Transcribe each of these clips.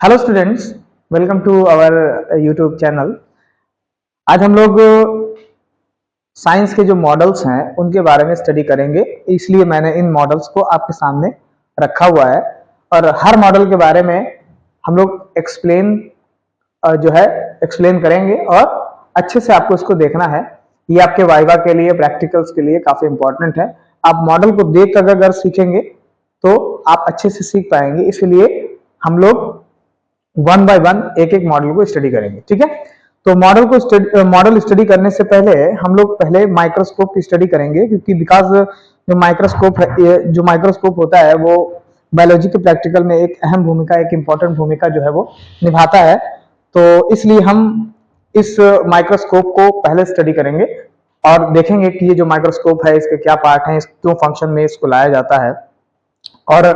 Hello students, welcome to our YouTube channel. आज हम लोग साइंस के जो मॉडल्स हैं उनके बारे में स्टडी करेंगे, इसलिए मैंने इन मॉडल्स को आपके सामने रखा हुआ है। और हर मॉडल के बारे में हम लोग एक्सप्लेन करेंगे और अच्छे से आपको इसको देखना है। ये आपके वाइवा के लिए, प्रैक्टिकल्स के लिए काफी इंपॉर्टेंट है। आप मॉडल को देख कर अगर सीखेंगे तो आप अच्छे से सीख पाएंगे, इसलिए हम लोग वन बाय वन एक एक मॉडल को स्टडी करेंगे। ठीक है, तो मॉडल स्टडी करने से पहले हम लोग पहले माइक्रोस्कोप की स्टडी करेंगे, क्योंकि बिकॉज जो माइक्रोस्कोप होता है वो बायोलॉजी के प्रैक्टिकल में एक अहम भूमिका, एक इंपॉर्टेंट भूमिका जो है वो निभाता है। तो इसलिए हम इस माइक्रोस्कोप को पहले स्टडी करेंगे और देखेंगे कि ये जो माइक्रोस्कोप है इसके क्या पार्ट हैं, क्यों फंक्शन में इसको लाया जाता है, और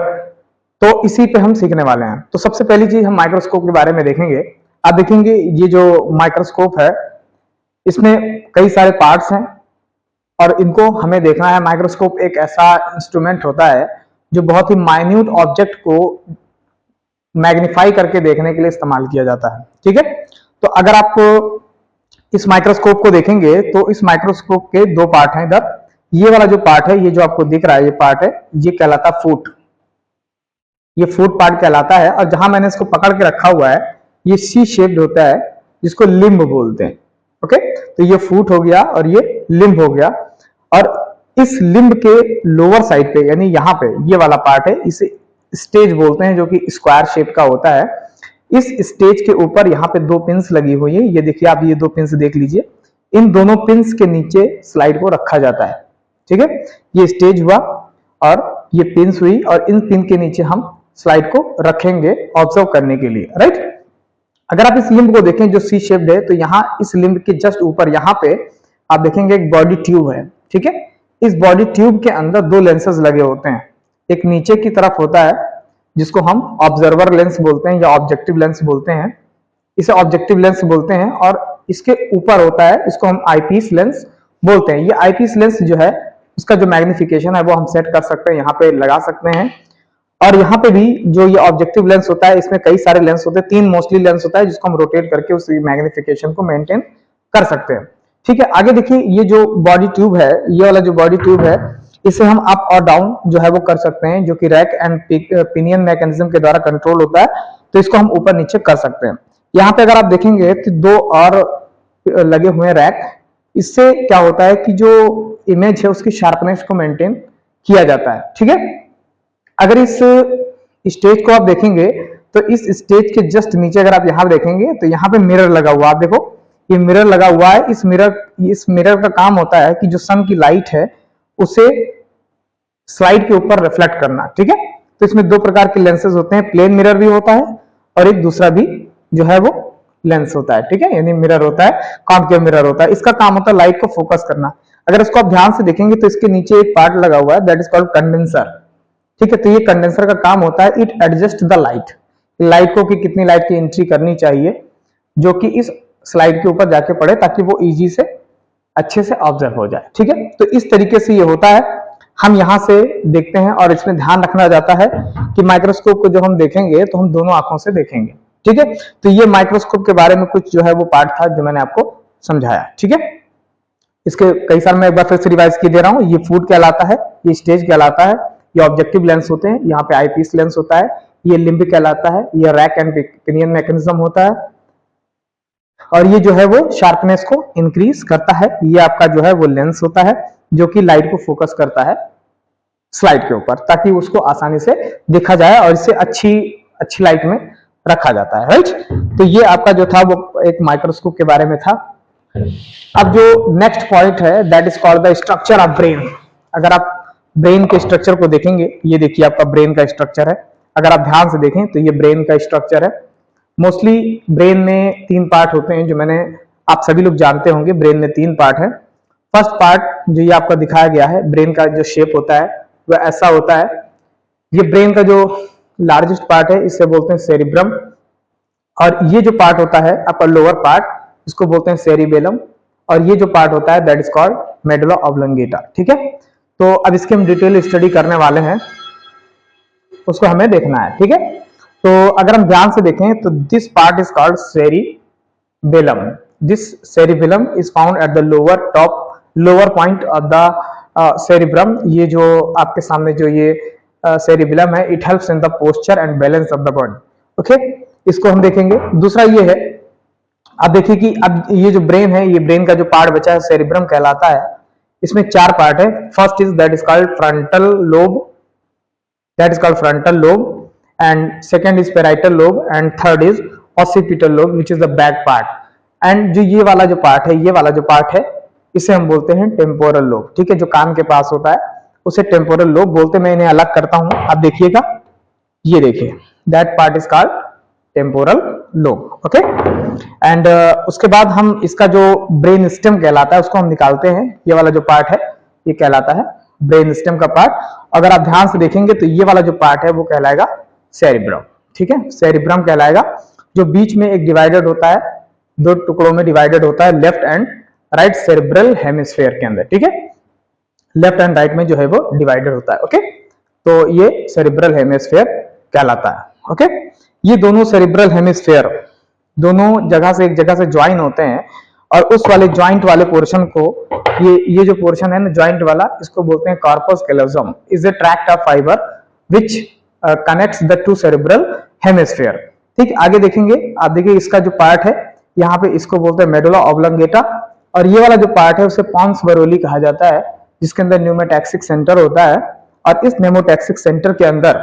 तो इसी पे हम सीखने वाले हैं। तो सबसे पहली चीज हम माइक्रोस्कोप के बारे में देखेंगे। आप देखेंगे ये जो माइक्रोस्कोप है इसमें कई सारे पार्ट्स हैं और इनको हमें देखना है। माइक्रोस्कोप एक ऐसा इंस्ट्रूमेंट होता है जो बहुत ही माइन्यूट ऑब्जेक्ट को मैग्नीफाई करके देखने के लिए इस्तेमाल किया जाता है। ठीक है, तो अगर आप इस माइक्रोस्कोप को देखेंगे तो इस माइक्रोस्कोप के दो पार्ट हैं। इधर ये वाला जो पार्ट है, ये जो आपको दिख रहा है ये पार्ट है, ये कहलाता है फुट। ये फुट पार्ट कहलाता है। और जहां मैंने इसको पकड़ के रखा हुआ है ये सी शेप्ड होता है, जिसको लिम्ब बोलते हैं। ओके, तो ये फुट हो गया और ये लिम्ब हो गया। और इस लिम्ब के लोअर साइड पे, यानी यहाँ पे ये वाला पार्ट है, इसे स्टेज बोलते हैं, जो कि स्क्वायर शेप का होता है। इस स्टेज के ऊपर यहाँ पे दो पिंस लगी हुई है। ये देखिए, आप ये दो पिंस देख लीजिए। इन दोनों पिंस के नीचे स्लाइड को रखा जाता है। ठीक है, ये स्टेज हुआ और ये पिंस हुई, और इन पिन के नीचे हम स्लाइड को रखेंगे ऑब्जर्व करने के लिए। राइट, अगर आप इस लिम्ब को देखें जो सी शेप्ड है, तो यहाँ इस लिम्ब के जस्ट ऊपर यहाँ पे आप देखेंगे एक बॉडी ट्यूब है। ठीक है, इस बॉडी ट्यूब के अंदर दो लेंसेज लगे होते हैं। एक नीचे की तरफ होता है जिसको हम ऑब्जर्वर लेंस बोलते हैं या ऑब्जेक्टिव लेंस बोलते हैं, इसे ऑब्जेक्टिव लेंस बोलते हैं। और इसके ऊपर होता है, इसको हम आईपीस लेंस बोलते हैं। ये आईपीस लेंस जो है उसका जो मैग्निफिकेशन है वो हम सेट कर सकते हैं, यहाँ पे लगा सकते हैं। और यहाँ पे भी जो ये ऑब्जेक्टिव लेंस होता है, इसमें कई सारे लेंस होते हैं, तीन मोस्टली लेंस होता है, जिसको हम रोटेट करके उस मैग्निफिकेशन को मेंटेन कर सकते हैं। ठीक है, आगे देखिए, ये जो बॉडी ट्यूब है, ये वाला जो बॉडी ट्यूब है, इसे हम अप और डाउन जो है वो कर सकते हैं, जो कि रैक एंड पिनियन मैकेनिज्म के द्वारा कंट्रोल होता है। तो इसको हम ऊपर नीचे कर सकते हैं। यहाँ पे अगर आप देखेंगे तो दो और लगे हुए हैं रैक। इससे क्या होता है कि जो इमेज है उसकी शार्पनेस को मेंटेन किया जाता है। ठीक है, अगर इस स्टेज को आप देखेंगे तो इस स्टेज के जस्ट नीचे अगर आप यहां देखेंगे तो यहाँ पे मिरर लगा हुआ, आप देखो ये मिरर लगा हुआ है। इस मिरर का काम होता है कि जो सन की लाइट है उसे स्लाइड के ऊपर रिफ्लेक्ट करना। ठीक है, तो इसमें दो प्रकार के लेंसेज होते हैं, प्लेन मिरर भी होता है और एक दूसरा भी जो है वो लेंस होता है। ठीक है, यानी मिरर होता है, कॉन्केव मिरर होता है। इसका काम होता है लाइट को फोकस करना। अगर इसको आप ध्यान से देखेंगे तो इसके नीचे एक पार्ट लगा हुआ है, दैट इज कॉल्ड कंडेंसर। ठीक है, तो ये कंडेंसर का काम होता है, इट एडजस्ट द लाइट को कि कितनी लाइट की एंट्री करनी चाहिए, जो कि इस स्लाइड के ऊपर जाके पड़े, ताकि वो इजी से अच्छे से ऑब्जर्व हो जाए। ठीक है, तो इस तरीके से ये होता है। हम यहाँ से देखते हैं और इसमें ध्यान रखना जाता है कि माइक्रोस्कोप को जो हम देखेंगे तो हम दोनों आंखों से देखेंगे। ठीक है, तो ये माइक्रोस्कोप के बारे में कुछ जो है वो पार्ट था जो मैंने आपको समझाया। ठीक है, इसके कई साल मैं एक बार फिर से रिवाइज की दे रहा हूँ। ये फुट कहलाता है, ये स्टेज कहलाता है, ये ऑब्जेक्टिव लेंस होते हैं, यहाँ पे आईपीस लेंस होता है, ये लिम्ब कहलाता है, ये रैक एंड पिनियन मैकेनिज्म होता है, और ये जो है वो शार्पनेस को इंक्रीज करता है। ये आपका जो है वो लेंस होता है, जो कि लाइट को फोकस करता है स्लाइड के ऊपर, ताकि उसको आसानी से देखा जाए और इसे अच्छी लाइट में रखा जाता है। राइट, तो ये आपका जो था वो एक माइक्रोस्कोप के बारे में था। अब जो नेक्स्ट पॉइंट है, that is called the structure of brain. अगर आप ब्रेन के स्ट्रक्चर को देखेंगे, ये देखिए आपका ब्रेन का स्ट्रक्चर है। अगर आप ध्यान से देखें तो ये ब्रेन का स्ट्रक्चर है। मोस्टली ब्रेन में तीन पार्ट होते हैं, जो आप सभी लोग जानते होंगे। ब्रेन में तीन पार्ट है। फर्स्ट पार्ट जो ये आपका दिखाया गया है, ब्रेन का जो शेप होता है वह ऐसा होता है। ये ब्रेन का जो लार्जेस्ट पार्ट है इसे बोलते हैं सेरिब्रम, और ये जो पार्ट होता है आपका लोअर पार्ट, इसको बोलते हैं सेरिबेलम, और ये जो पार्ट होता है that is called medulla oblongata. ठीक है, तो अब इसकी हम डिटेल स्टडी करने वाले हैं, उसको हमें देखना है। ठीक है, तो अगर हम ध्यान से देखें तो this part is called cerebellum. This cerebellum is found at the lower point of the cerebrum. ये जो आपके सामने जो ये सेरिबेलम है, it helps in the posture and balance of the body. Okay, इसको हम देखेंगे। दूसरा ये है, आप देखिए कि अब ये जो ब्रेन है, ये ब्रेन का जो पार्ट बचा है सेरिब्रम कहलाता है। इसमें 4 पार्ट है। First is that is called frontal lobe, and second is parietal lobe, and third is occipital lobe which is the back part. And जो ये वाला जो पार्ट है, ये वाला जो पार्ट है, इसे हम बोलते हैं टेम्पोरल लोब। ठीक है, जो कान के पास होता है उसे टेम्पोरल लोब बोलते हैं। मैं इन्हें अलग करता हूं, आप देखिएगा, ये देखिए, that part is called temporal lobe. Okay, and उसके बाद हम इसका जो ब्रेन स्टेम कहलाता है उसको हम निकालते हैं। ये वाला जो पार्ट है ये कहलाता है ब्रेन स्टेम का पार्ट। अगर आप ध्यान से देखेंगे तो ये वाला जो पार्ट है वो कहलाएगा सेरिब्रम। ठीक है, सेरिब्रम कहलाएगा, जो बीच में एक डिवाइडेड होता है, 2 टुकड़ों में डिवाइडेड होता है, left and right cerebral hemisphere के अंदर। ठीक है, लेफ्ट एंड राइट में जो है वो डिवाइडेड होता है। ओके, तो ये सेरिब्रल हेमिस्फीयर कहलाता है। ओके, ये दोनों सेरिब्रल हेमिस्फीयर दोनों जगह से एक जगह से ज्वाइन होते हैं, और उस वाले ज्वाइंट वाले पोर्शन को, ये जो पोर्शन है ना ज्वाइंट वाला, इसको बोलते हैं corpus callosum. Is a tract of fibre which connects the two cerebral hemisphere. ठीक, आगे देखेंगे, आप देखिए इसका जो पार्ट है यहाँ पे, इसको बोलते हैं मेडुला ऑब्लंगेटा, और ये वाला जो पार्ट है उसे पॉन्स बरोली कहा जाता है, जिसके अंदर न्यूमेटैक्सिक सेंटर होता है। और इस न्यूमेटैक्सिक सेंटर के अंदर,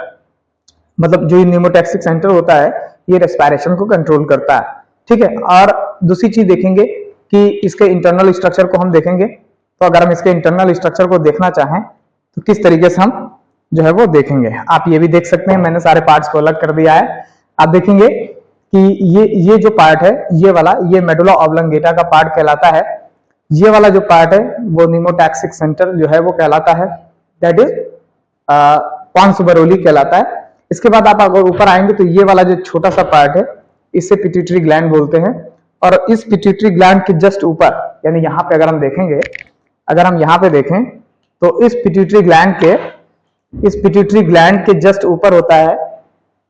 मतलब जो न्यूमेटैक्सिक सेंटर होता है, ये रेस्पिरेशन को कंट्रोल करता है। ठीक है, और दूसरी चीज देखेंगे कि इसके इंटरनल स्ट्रक्चर को हम देखेंगे। तो अगर हम इसके इंटरनल स्ट्रक्चर को देखना चाहें तो किस तरीके से हम जो है वो देखेंगे, आप ये भी देख सकते हैं, मैंने सारे पार्ट्स को अलग कर दिया है। आप देखेंगे कि ये जो पार्ट है, ये वाला, ये मेडुला ऑब्लंगेटा का पार्ट कहलाता है। ये वाला जो पार्ट है वो न्यूमेटैक्सिक सेंटर जो है वो कहलाता है, दैट इज पॉन्स बरोली कहलाता है। इसके बाद आप अगर ऊपर आएंगे तो ये वाला जो छोटा सा पार्ट है, इसे पिट्यूटरी ग्लैंड बोलते हैं। और इस पिट्यूटरी ग्लैंड के जस्ट ऊपर, यानी यहाँ पे अगर हम देखेंगे, अगर हम यहाँ पे देखें तो इस पिट्यूटरी ग्लैंड के जस्ट ऊपर होता है,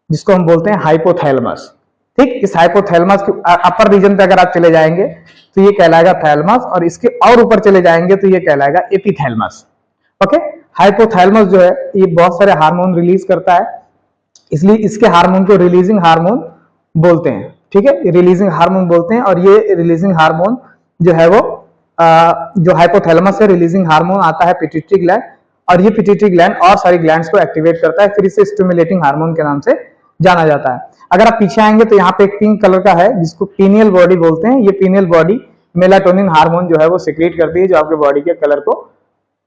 जिसको हम बोलते हैं हाइपोथैलेमस। ठीक, इस हाइपोथैलेमस के अपर रीजन पे अगर आप चले जाएंगे तो ये कहलाएगा थैलेमस, और इसके और ऊपर चले जाएंगे तो ये कहलाएगा एपिथैलेमस। ओके, हाइपोथैलेमस जो है ये बहुत सारे हार्मोन रिलीज करता है, इसलिए इसके हार्मोन को रिलीजिंग हार्मोन बोलते हैं। ठीक है, रिलीजिंग हार्मोन बोलते हैं। और ये रिलीजिंग हार्मोन जो है वो जो हाइपोथैलेमस से रिलीजिंग हार्मोन आता है पिट्यूटरी ग्लैंड, और ये पिट्यूटरी ग्लैंड और सारी ग्लैंड्स को एक्टिवेट करता है, फिर इसे स्टिमुलेटिंग हार्मोन के नाम से जाना जाता है। अगर आप पीछे आएंगे तो यहाँ पे एक पिंक कलर का है जिसको पीनियल बॉडी बोलते हैं। ये पीनियल बॉडी मेलाटोनिन हार्मोन जो है वो सिक्रीट करती है, जो आपके बॉडी के कलर को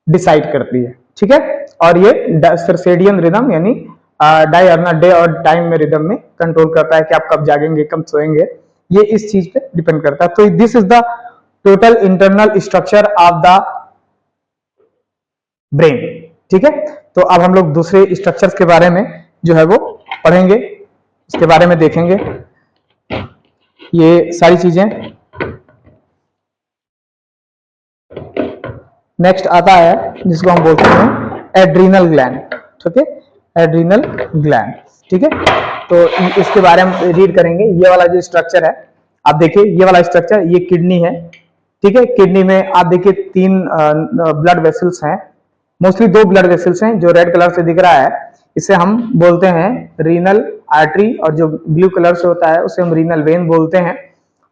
डिसाइड करती है। ठीक है, और ये सर्केडियन रिदम यानी डायर्नल डे और टाइम में रिदम में कंट्रोल करता है कि आप कब जागेंगे, कब सोएंगे, ये इस चीज पे डिपेंड करता है। तो this is the total internal structure of the brain. ठीक है, तो अब हम लोग दूसरे स्ट्रक्चर्स के बारे में जो है वो पढ़ेंगे, इसके बारे में देखेंगे ये सारी चीजें। नेक्स्ट आता है जिसको हम बोलते हैं एड्रीनल ग्लैंड। ठीक है, एड्रीनल ग्लैंड। ठीक है, तो इसके बारे में रीड करेंगे। ये वाला जो स्ट्रक्चर है, आप देखिए ये वाला स्ट्रक्चर, ये किडनी है। ठीक है, किडनी में आप देखिए 3 ब्लड वेसल्स हैं, मोस्टली 2 ब्लड वेसल्स हैं। जो रेड कलर से दिख रहा है इसे हम बोलते हैं रीनल आर्टरी, और जो ब्लू कलर से होता है उसे हम रीनल वेन बोलते हैं।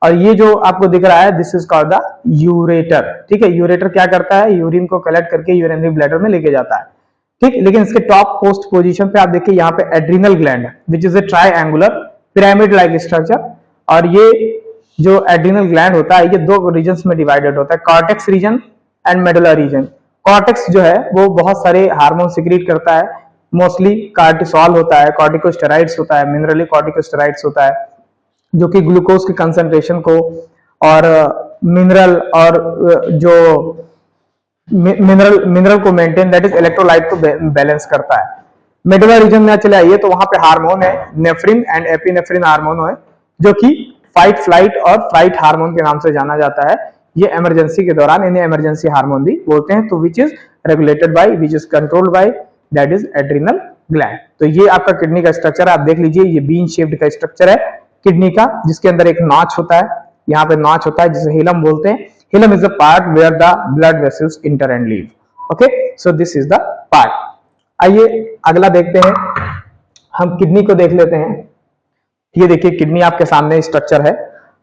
और ये जो आपको दिख रहा है this is called the ureter. ठीक है, यूरेटर क्या करता है, यूरिन को कलेक्ट करके यूरिनरी ब्लैडर में लेके जाता है। ठीक, लेकिन इसके टॉप पोस्ट पोजीशन पे आप देखिए यहाँ पे एड्रीनल ग्लैंड है which is A triangular pyramid like structure. और ये जो एड्रीनल ग्लैंड होता है ये 2 रीजन्स में डिवाइडेड होता है, cortex region and medulla region. Cortex जो है वो बहुत सारे हार्मोन सिक्रीट करता है, मोस्टली कार्टिसोल होता है, कॉर्टिकोस्टेरॉइड्स होता है, मिनरली कॉर्टिकोस्टेरॉइड्स होता है, जो कि ग्लूकोज की कंसंट्रेशन को और मिनरल और जो मिनरल को मेंटेन, दैट इज इलेक्ट्रोलाइट को बैलेंस करता है। मेडुला रीजन में चले आइए तो वहां पे हार्मोन है नेफ्रिन एंड एपिनेफ्रिन हार्मोन है, जो कि फाइट फ्लाइट और फ्लाइट हार्मोन के नाम से जाना जाता है। ये इमरजेंसी के दौरान इन्हें इमरजेंसी हार्मोन भी बोलते हैं। तो which is regulated by, which is controlled by, that is adrenal gland. तो ये आपका किडनी का स्ट्रक्चर है, आप देख लीजिए ये बीन शेप्ड का स्ट्रक्चर है किडनी का, जिसके अंदर एक नॉच होता है, यहाँ पे नॉच होता है जिसे हिलम बोलते हैं। Hilum is the part where the blood vessels enter and leave. Okay, so this is the part. आइए अगला देखते हैं, हम किडनी को देख लेते हैं। ये देखिए किडनी आपके सामने स्ट्रक्चर है।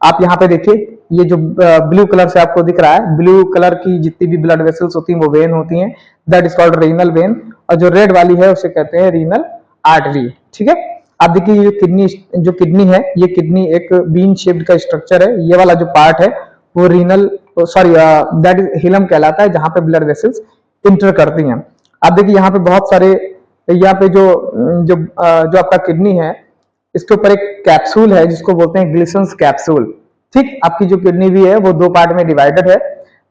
आप यहाँ पे देखिए ये जो ब्लू कलर से आपको दिख रहा है, ब्लू कलर की जितनी भी ब्लड वेसल्स होती हैं वो वेन होती हैं, that is called renal vein. और जो रेड वाली है उसे कहते हैं रीनल आर्टरी। ठीक है, आप देखिए ये जो किडनी है, ये किडनी एक बीन शेप्ड का स्ट्रक्चर है। ये वाला जो पार्ट है वो renal sorry that is hilum कहलाता है, जहां पे ब्लड वेसल्स इंटर करती हैं। आप देखिए यहाँ पे बहुत सारे, यहाँ पे जो जो जो आपका किडनी है इसके ऊपर एक कैप्सूल है जिसको बोलते हैं ग्लिसन्स कैप्सूल। ठीक, आपकी जो किडनी भी है वो दो पार्ट में डिवाइडेड है,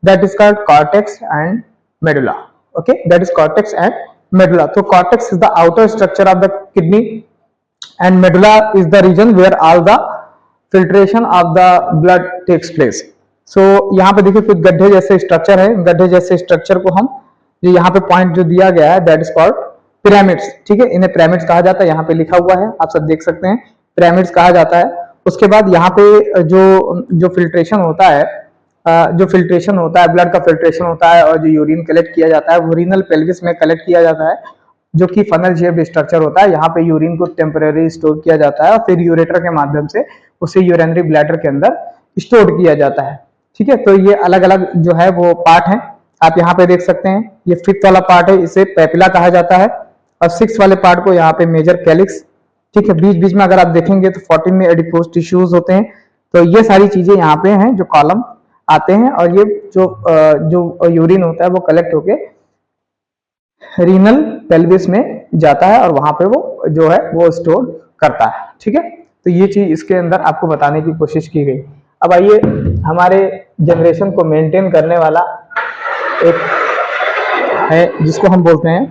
that is called cortex and medulla. Okay, that is cortex and medulla. तो cortex is the outer structure of the kidney and medulla is the region where all the filtration of the blood takes place. So यहाँ पे देखिए कुछ गड्ढे जैसे structure है, गड्ढे जैसे स्ट्रक्चर को हम जो यहाँ पे पॉइंट जो दिया गया है दैट इज कॉल्ड पिरामिड्स। ठीक है, इन्हें पिरामिड्स कहा जाता है, यहाँ पे लिखा हुआ है आप सब देख सकते हैं, पिरामिड्स कहा जाता है। उसके बाद यहाँ पे जो फिल्ट्रेशन होता है, ब्लड का फिल्ट्रेशन होता है और जो यूरिन कलेक्ट किया जाता है वो रीनल पेल्विस में कलेक्ट किया जाता है, जो कि फनल शेप्ड स्ट्रक्चर होता है। यहाँ पे यूरिन को टेम्परेरी स्टोर किया जाता है और फिर यूरेटर के माध्यम से उसे यूरिनरी ब्लैडर के अंदर स्टोर किया जाता है। ठीक है, तो ये अलग अलग जो है वो पार्ट हैं, आप यहाँ पे देख सकते हैं। ये 5th वाला पार्ट है, इसे पेपिला कहा जाता है, और 6th वाले पार्ट को यहाँ पे मेजर कैलिक्स। ठीक है, बीच बीच में अगर आप देखेंगे तो 14 में एडिपोज टिश्यूज होते हैं। तो ये सारी चीजें यहाँ पे हैं जो कॉलम आते हैं, और ये जो यूरिन होता है वो कलेक्ट होके रीनल पेल्विस में जाता है और वहां पे वो जो है वो स्टोर करता है। ठीक है, तो ये चीज इसके अंदर आपको बताने की कोशिश की गई। अब आइए हमारे जनरेशन को मेंटेन करने वाला एक है जिसको हम बोलते हैं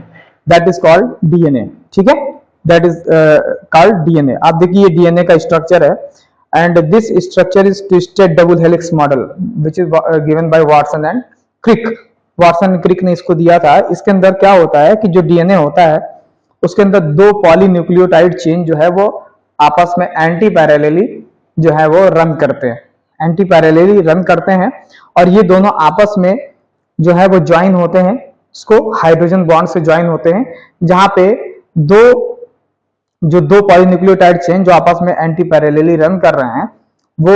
दैट इज कॉल्ड डीएनए। ठीक है, दैट इज कॉल्ड डीएनए। आप देखिए ये डीएनए का स्ट्रक्चर है, and this structure is twisted double helix model which is given by Watson and Crick. Watson Crick ने इसको दिया था। इसके अंदर क्या होता है कि जो डीएनए होता है उसके अंदर दो पॉलीन्यूक्लियोटाइड चेन जो है वो आपस में एंटी पैरेलली जो है वो रन करते हैं, एंटी पैरेलली रन करते हैं, और ये दोनों आपस में जो है वो ज्वाइन होते हैं, इसको हाइड्रोजन बॉन्ड से ज्वाइन होते हैं, जहां पे दो पॉलीन्यूक्लियोटाइड चेन जो आपस में एंटी पैरेलली रन कर रहे हैं वो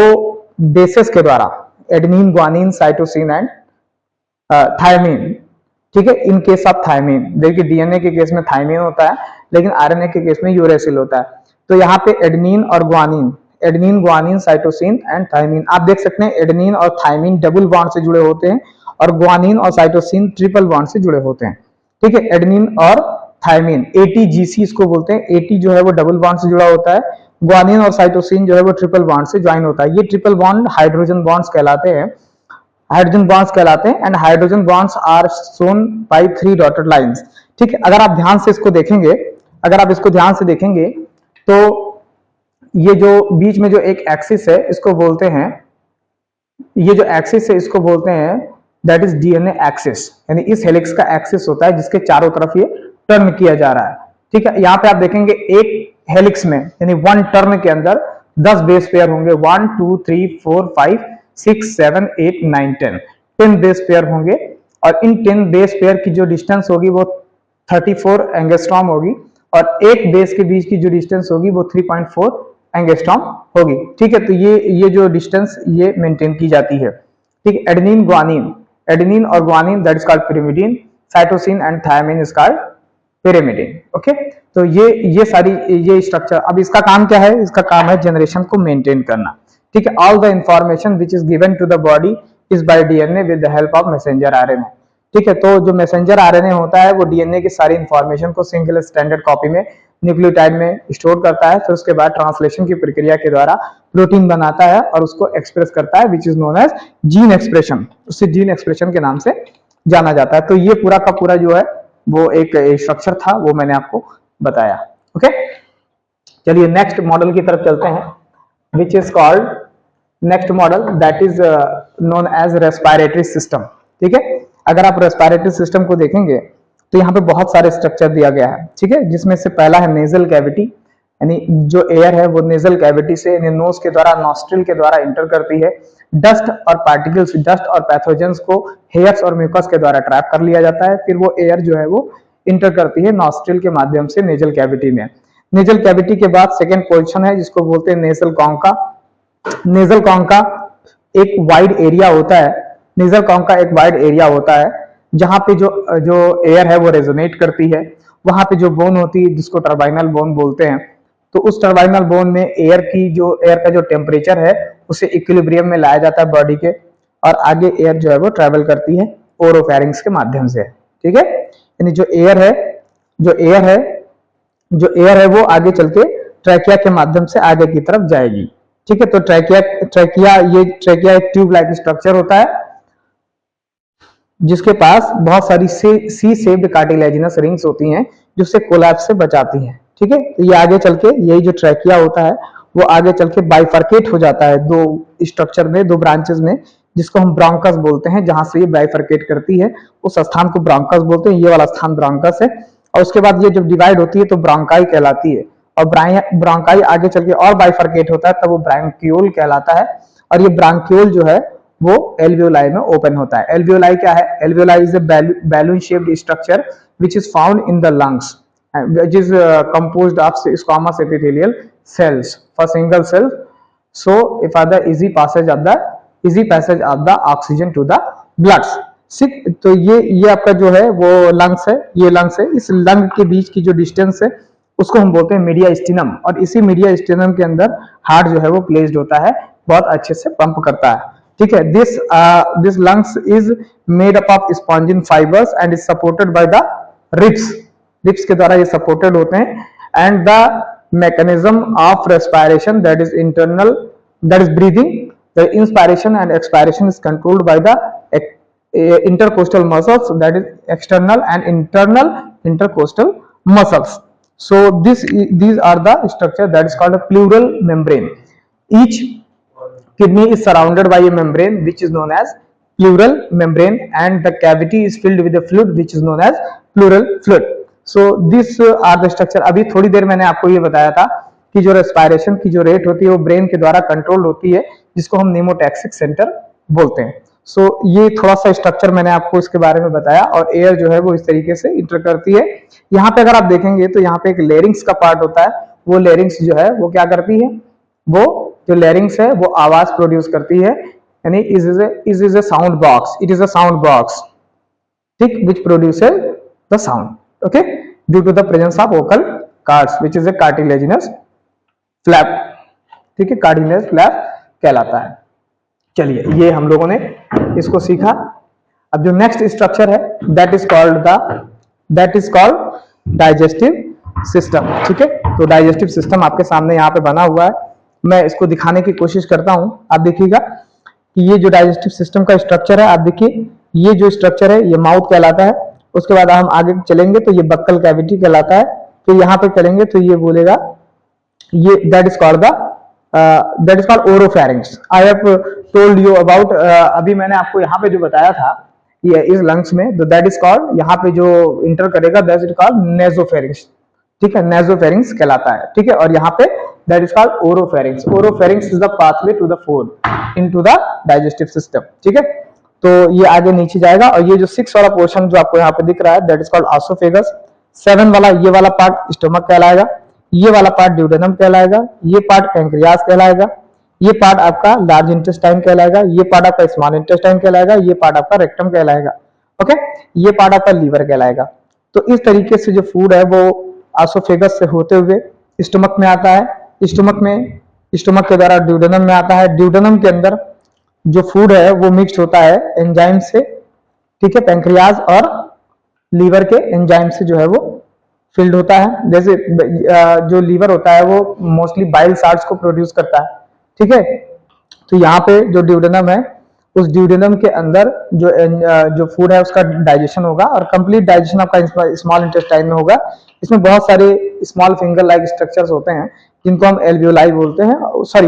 बेसेस के द्वारा adenine, guanine, cytosine and thymine. ठीक है, इन केस ऑफ थायमीन, देखिए डीएनए के केस में थायमीन होता है लेकिन आरएनए के केस में यूरेसिल होता है। तो यहाँ पे एडेनिन और adenine, guanine, cytosine and thymine, आप देख सकते हैं एडेनिन और थायमीन डबल बॉन्ड से जुड़े होते हैं और ग्वानिन और साइटोसिन ट्रिपल बॉन्ड से जुड़े होते हैं। ठीक है, एडेनिन और थायमीन एटीजीसी इसको बोलते हैं। एटी जो है वो डबल बॉन्ड से जुड़ा होता है, ग्वानिन और साइटोसिन जो है वो ट्रिपल बॉन्ड से ज्वाइन होता है। ये ट्रिपल बॉन्ड हाइड्रोजन बॉन्ड्स कहलाते हैं, and hydrogen bonds are shown by 3 dotted lines. ठीक है, अगर आप ध्यान से इसको देखेंगे, तो ये जो बीच में जो एक एक्सिस है इसको बोलते हैं, ये जो एक्सिस है इसको बोलते हैं दैट इज डीएनए एक्सिस, यानी इस हेलिक्स का एक्सिस होता है जिसके चारों तरफ ये टर्न किया जा रहा है। ठीक है, यहाँ पे आप देखेंगे एक हेलिक्स में यानी 1 टर्न के अंदर 10 बेस पेयर होंगे, 1 2 3 4 5 6 7 8 9 10 बेस पेयर होंगे, और इन 10 बेस पेयर की जो डिस्टेंस होगी वो 34 एंगस्ट्रॉम होगी, और एक बेस के बीच की जो डिस्टेंस होगी वो 3.4 एंगस्ट्रॉम होगी। ठीक है, तो ये जो डिस्टेंस ये मेंटेन की जाती है। ठीक है, एडेनिन और guanine that is called pyrimidine, cytosine and thymine is called pyrimidine। Okay, तो ये सारी ये स्ट्रक्चर, अब इसका काम क्या है? इसका काम है जनरेशन को मेंटेन करना। ठीक है, all the information which is given to the body is by DNA with the help of messenger RNA. ठीक है, तो जो मैसेंजर आरएनए होता है वो डीएनए की सारी इंफॉर्मेशन को सिंगल स्टैंडर्ड कॉपी में न्यूक्लियोटाइड में स्टोर करता है, फिर उसके बाद ट्रांसलेशन की प्रक्रिया के द्वारा प्रोटीन बनाता है और उसको एक्सप्रेस करता है, which is known as gene expression. उसे जीन एक्सप्रेशन के नाम से जाना जाता है। तो ये पूरा का पूरा जो है वो एक स्ट्रक्चर था, वो मैंने आपको बताया। ओके, चलिए नेक्स्ट मॉडल की तरफ चलते हैं, which is called next model that is known as respiratory system. ठीक है, अगर आप रेस्पिरेटरी सिस्टम को देखेंगे तो यहाँ पे बहुत सारे स्ट्रक्चर दिया गया है, ठीक है, जिसमें से पहला है नेजल कैविटी, यानी जो एयर है वो नेजल कैविटी से यानी नोज के द्वारा, नॉस्ट्रिल के द्वारा इंटर करती है। डस्ट और पार्टिकल्स, डस्ट और पैथोजेंस को हेयर्स और म्यूकस के द्वारा ट्रैप कर लिया जाता है, फिर वो एयर जो है वो इंटर करती है नॉस्ट्रिल के माध्यम से नेजल कैविटी में। नेजल कैविटी के बाद सेकेंड पोजिशन है जिसको बोलते हैं नेजल कॉन्का। नेजल कॉन्का एक वाइड एरिया होता है, नेजल कॉन्का एक वाइड एरिया होता है जहां पे जो एयर है वो रेजोनेट करती है। वहां पे जो बोन होती है जिसको टर्बाइनल बोन बोलते हैं, तो उस टर्बाइनल बोन में एयर का जो टेम्परेचर है उसे इक्विलिब्रियम में लाया जाता है बॉडी के, और आगे एयर जो है वो ट्रेवल करती है ओरोफैरिंक्स के माध्यम से, ठीक है। यानी जो एयर है वो आगे चल के ट्रैकिया के माध्यम से आगे की तरफ जाएगी, ठीक है। तो ट्रैकिया एक ट्यूब लाइक स्ट्रक्चर होता है जिसके पास बहुत सारी सी शेप्ड कार्टिलेजिनस रिंग्स होती हैं जो उसे कोलैप्स से बचाती हैं, ठीक है। तो ये आगे चल के यही जो ट्रैकिया होता है वो आगे चल के बाइफर्केट हो जाता है दो स्ट्रक्चर में, दो ब्रांचेस में, जिसको हम ब्रोंकस बोलते हैं। जहां से ये बाइफर्केट करती है उस स्थान को ब्रोंकस बोलते हैं, ये वाला स्थान ब्रोंकस है। और उसके बाद ये जब डिवाइड होती है तो ब्रोंकाई कहलाती है, और ब्रोंकाई आगे चल के और बाइफर्केट होता है तब वो ब्रांक्यूल कहलाता है। और ये ब्रांक्यूल जो है वो एल्वियोलाई में ओपन होता है। एल्वियोलाई क्या है? Alveoli is a balloon shaped structure which is found in the lungs, which is composed of squamous epithelial cells for single cell, so for the easy passage of the oxygen to the blood। तो ये आपका जो है वो lungs है, ये lungs है। इस लंग के बीच की जो डिस्टेंस है उसको हम बोलते हैं मीडियास्टिनम, और इसी मीडियास्टिनम के अंदर हार्ट जो है वो प्लेस्ड होता है, बहुत अच्छे से पंप करता है, ठीक है। This lungs is made up of spongin fibres and is supported by the ribs के द्वारा ये सपोर्टेड होते हैं। And the mechanism of respiration that is internal, that is breathing, the inspiration and expiration is controlled by the intercostal muscles, that is external and internal intercostal muscles। So these are the structure that is called a pleural membrane. Each kidney is surrounded by a membrane which is known as pleural membrane, and the cavity is filled with a fluid which is known as pleural fluid। So these are the structure। अभी थोड़ी देर मैंने आपको ये बताया था कि जो respiration की जो रेट होती है वो ब्रेन के द्वारा कंट्रोल होती है, जिसको हम निमोटैक्सिक सेंटर बोलते हैं। सो ये थोड़ा सा स्ट्रक्चर मैंने आपको इसके बारे में बताया, और एयर जो है वो इस तरीके से इंटर करती है। यहाँ पे अगर आप देखेंगे तो यहाँ पे एक लेरिंग्स का पार्ट होता है, वो लेरिंग्स जो है वो क्या करती है, वो जो लेरिंग्स है वो आवाज प्रोड्यूस करती है, यानी is a sound box, it is a sound box, ठीक, which produces the sound, okay, due to the presence of vocal cords which is a cartilaginous flap, ठीक है, कार्टिलेजिनस फ्लैप कहलाता है। चलिए, ये हम लोगों ने इसको सीखा। अब जो नेक्स्ट स्ट्रक्चर है that is called digestive system, ठीक है। तो डाइजेस्टिव सिस्टम आपके सामने यहाँ पे बना हुआ है, मैं इसको दिखाने की कोशिश करता हूँ। आप देखिएगा कि ये जो डाइजेस्टिव सिस्टम का स्ट्रक्चर है, आप देखिए ये जो स्ट्रक्चर है ये माउथ कहलाता है। उसके बाद हम आगे चलेंगे तो ये बक्कल कैविटी कहलाता है। तो यहाँ पे चलेंगे तो ये बोलेगा, ये that is called oropharynx. I have told you about, अभी मैंने आपको यहाँ पे जो बताया था ये इस लंग्स में, तो दैट इज कॉल्ड, यहाँ पे जो इंटर करेगा दैट इज कॉल्ड नेजोफेरिंक्स, ठीक है, नेजोफेरिंक्स कहलाता है, ठीक है। और यहाँ पे that is called oropharynx. Oropharynx is the pathway to the food into the digestive system, ठीक है। तो ये आगे नीचे जाएगा, और ये जो 6 वाला पोर्शन जो आपको यहाँ पे दिख रहा है दैट इज कॉल्ड ऑसोफेगस। 7 वाला, ये वाला पार्ट स्टमक कहलाएगा, ये वाला पार्ट ड्यूडेनम कहलाएगा, ये पार्ट पैंक्रियास कहलाएगा, ये पार्ट आपका लार्ज इंटेस्टाइन कहलाएगा, ये पार्ट आपका स्मॉल इंटेस्टाइन कहलाएगा, ये पार्ट आपका रेक्टम कहलाएगा, ओके, ये पार्ट आपका लीवर कहलाएगा। तो इस तरीके से जो फूड है वो ऑसोफेगस से होते हुए स्टमक में आता है, स्टमक के द्वारा ड्यूडेनम में आता है। ड्यूडेनम के अंदर जो फूड है वो मिक्स होता है एंजाइम से, ठीक है, पैंक्रियाज और लीवर के एंजाइम से जो है वो फिल्ड होता है। जैसे जो लीवर होता है वो मोस्टली बाइल साल्ट्स को प्रोड्यूस करता है, ठीक है। तो यहाँ पे जो ड्यूडेनम है, उस ड्यूडेनम के अंदर जो फूड है उसका डाइजेशन होगा, और कंप्लीट डाइजेशन आपका स्मॉल इंटेस्टाइन में होगा। इसमें बहुत सारे स्मॉल फिंगर लाइक स्ट्रक्चर्स होते हैं जिनको हम एल्वियोलाई बोलते हैं, सॉरी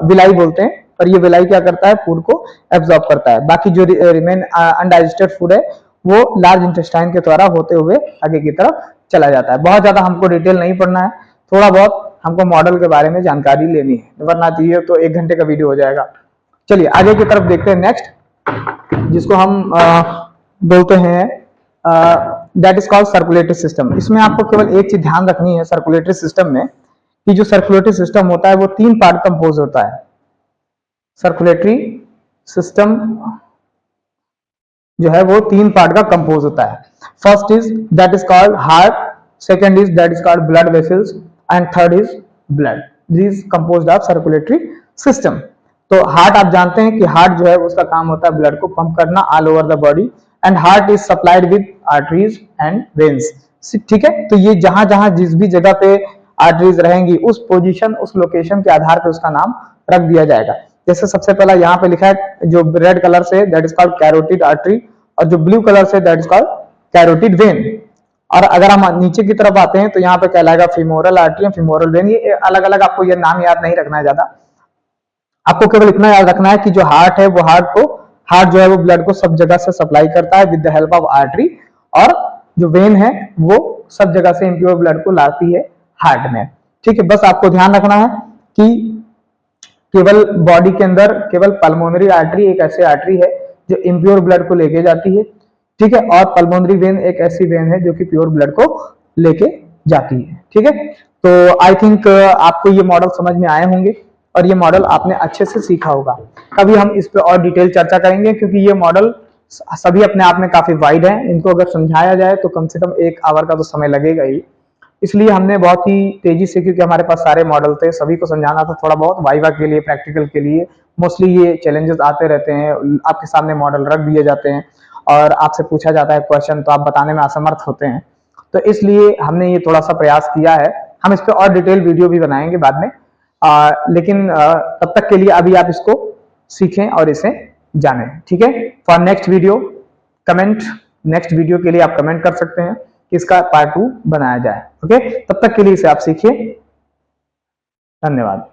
विलाई बोलते हैं। और ये विलाई क्या करता है, फूड को एब्जॉर्ब करता है। बाकी जो रिमेन अनडाइजेस्टेड फूड है वो लार्ज इंटेस्टाइन के द्वारा होते हुए आगे की तरफ चला जाता है। बहुत ज्यादा हमको डिटेल नहीं पढ़ना है, थोड़ा बहुत हमको मॉडल के बारे में जानकारी लेनी है, वरना ये तो 1 घंटे का वीडियो हो जाएगा। चलिए आगे की तरफ देखते हैं नेक्स्ट, जिसको हम बोलते हैं that is called circulatory system. इसमें आपको केवल एक चीज ध्यान रखनी है सर्कुलेटरी सिस्टम में, कि जो सर्कुलेटरी सिस्टम होता है वो 3 पार्ट कंपोज होता है। सर्कुलेटरी सिस्टम जो है वो 3 पार्ट का कंपोज होता है। First is that is called heart, second is that is called blood vessels and third is blood. This composed of circulatory system. तो हार्ट आप जानते हैं कि हार्ट जो है उसका काम होता है ब्लड को पंप करना all over the body, and heart is supplied with arteries and veins. ठीक है, तो ये जहां जहां जिस भी जगह पे आर्टरीज रहेंगी उस पोजीशन उस लोकेशन के आधार पे उसका नाम रख दिया जाएगा। जैसे सबसे पहला यहाँ पे लिखा है जो red colour say that is called carotid artery, और जो blue colour say that is called carotid when. और अगर हम नीचे की तरफ आते हैं तो यहाँ पे कहलाएगा फीमोरल आर्टरी, फीमोरल वेन। ये अलग अलग आपको ये नाम याद नहीं रखना है ज्यादा, आपको केवल इतना याद रखना है कि जो हार्ट है वो हार्ट जो है वो ब्लड को सब जगह से सप्लाई करता है with the help of artery, और जो वेन है वो सब जगह से इम्प्योर ब्लड को लाती है हार्ट में। ठीक है, बस आपको ध्यान रखना है कि केवल बॉडी के अंदर केवल पल्मोनरी आर्टरी एक ऐसी आर्टरी है जो इम्प्योर ब्लड को लेके जाती है। ठीक है, और पल्मोनरी वेन एक ऐसी वेन है जो कि प्योर ब्लड को लेके जाती है। ठीक है, तो आई थिंक आपको ये मॉडल समझ में आए होंगे और ये मॉडल आपने अच्छे से सीखा होगा। कभी हम इस पे और डिटेल चर्चा करेंगे, क्योंकि ये मॉडल सभी अपने आप में काफी वाइड है, इनको अगर समझाया जाए तो कम से कम 1 आवर का तो समय लगेगा ही। इसलिए हमने बहुत ही तेजी से, क्योंकि हमारे पास सारे मॉडल थे, सभी को समझाना था थोड़ा बहुत, वाइवा के लिए, प्रैक्टिकल के लिए मोस्टली ये चैलेंजेस आते रहते हैं। आपके सामने मॉडल रख दिए जाते हैं और आपसे पूछा जाता है क्वेश्चन, तो आप बताने में असमर्थ होते हैं। तो इसलिए हमने ये थोड़ा सा प्रयास किया है। हम इस पर और डिटेल वीडियो भी बनाएंगे बाद में, लेकिन तब तक के लिए अभी आप इसको सीखें और इसे जानें। ठीक है, for next video comment, next video के लिए आप कमेंट कर सकते हैं कि इसका पार्ट 2 बनाया जाए। ओके, तब तक के लिए इसे आप सीखिए। धन्यवाद।